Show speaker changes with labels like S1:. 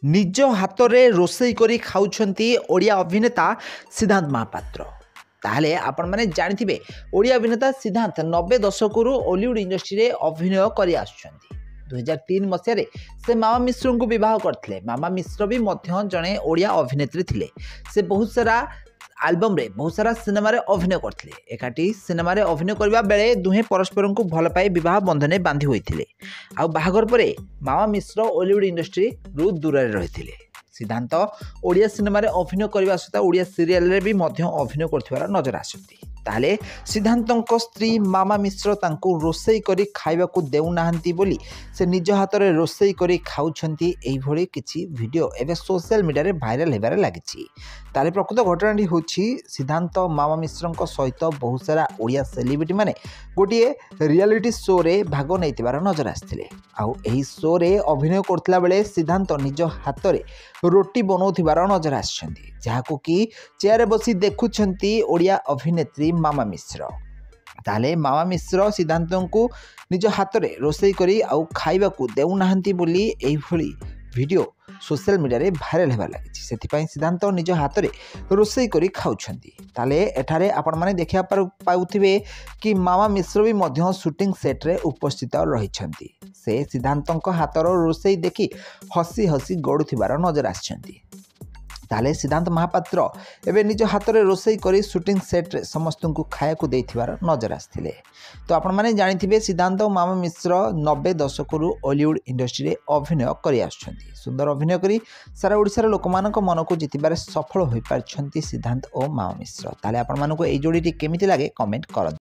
S1: निज हाथ में रोसई करी खाउछंती ओडिया अभिनेता सिद्धांत महापात्र। ताहले आपण माने जानिथिबे ओडिया अभिनेता सिद्धांत 90 दशक हॉलीवुड इंडस्ट्री रे अभिनय करि आछुछंती। 2003 मसीह से मामा मिश्र को बह करते। मामा मिश्र भी जड़े ओडिया अभिनेत्री थिले। से बहुत सारा आल्बम रे बहुत सारा सिनेमा रे अभिनय करते। एकाठी सिनेमा रे अभिनय करबा बेले दुहे परस्पर को भल पाई विवाह बंधन बांधि होइथिले। आ बाहागर परे मामा मिश्र हॉलीवुड इंडस्ट्री रु दूर रे रहिथिले। सिद्धांत ओडिया सिनेमा रे अभिनय करबा सहित ओडिया सीरियल रे भी अभिनय करथिबार नजर आसुती। ताले सिद्धांतଙ୍କ स्त्री मामा मिश्र तांको रोसई करी खाइबा को देउ नाहंती बोली से निज हाथ रे रोसई करी खाउछंती। एही भली किछि वीडियो एबे सोशल मीडिया रे वायरल हेबारे लागिछि। ताले प्रकृत घटनाटी होछि सिद्धांत मामा मिश्रଙ୍କ सहित बहुत सारा ओडिया सेलिब्रिटी माने गोटिए रियलिटी शो रे भाग नैतिबार नजर आस्थिले। आउ एही शो रे अभिनय करथिला बेले सिद्धांत निज हाथ रे रोटी बनाउथिबार नजर आछंती, जाहाको कि चेयर बसी देखुछंती ओडिया अभिनेत्री मामा मिश्र। ताले मामा मिश्र सिद्धांत को निज हाथ रे रोसई करी आउ खाइबा को देउ नाहंती बोली एही भली वीडियो सोशल मीडिया रे वायरल हेबा लागिछि। सेथिपई सिद्धांत निज हाथ रे रोसई करी खाउछंती। ताले एठारे आपण माने देखिया पाउथिबे कि मामा मिश्र भी मध्य शूटिंग सेट रे उपस्थित रहिछंती। से सिद्धांतଙ୍କ हाथर रोसई देखि हसी हसी गडुथिबार नजर आछंती। ताले सिद्धांत महापात्र एवं निज हाथ में रोसई करी शूटिंग सेट रे समस्त को खाया को देथिबार नजर आस्थिले। तो आपण माने जानिथिबे सिद्धांत और मामा मिश्र 90 दशक हॉलीवुड इंडस्ट्री रे अभिनय करि आछंती। सुंदर अभिनय करी सारा ओडिसार लोकमानक मन को जितिबार सफल होई पारछंती सिद्धांत और मामा मिश्र। ताले आपण मानको एई जोड़ीटी केमिति लागे कमेंट करନ୍ତୁ।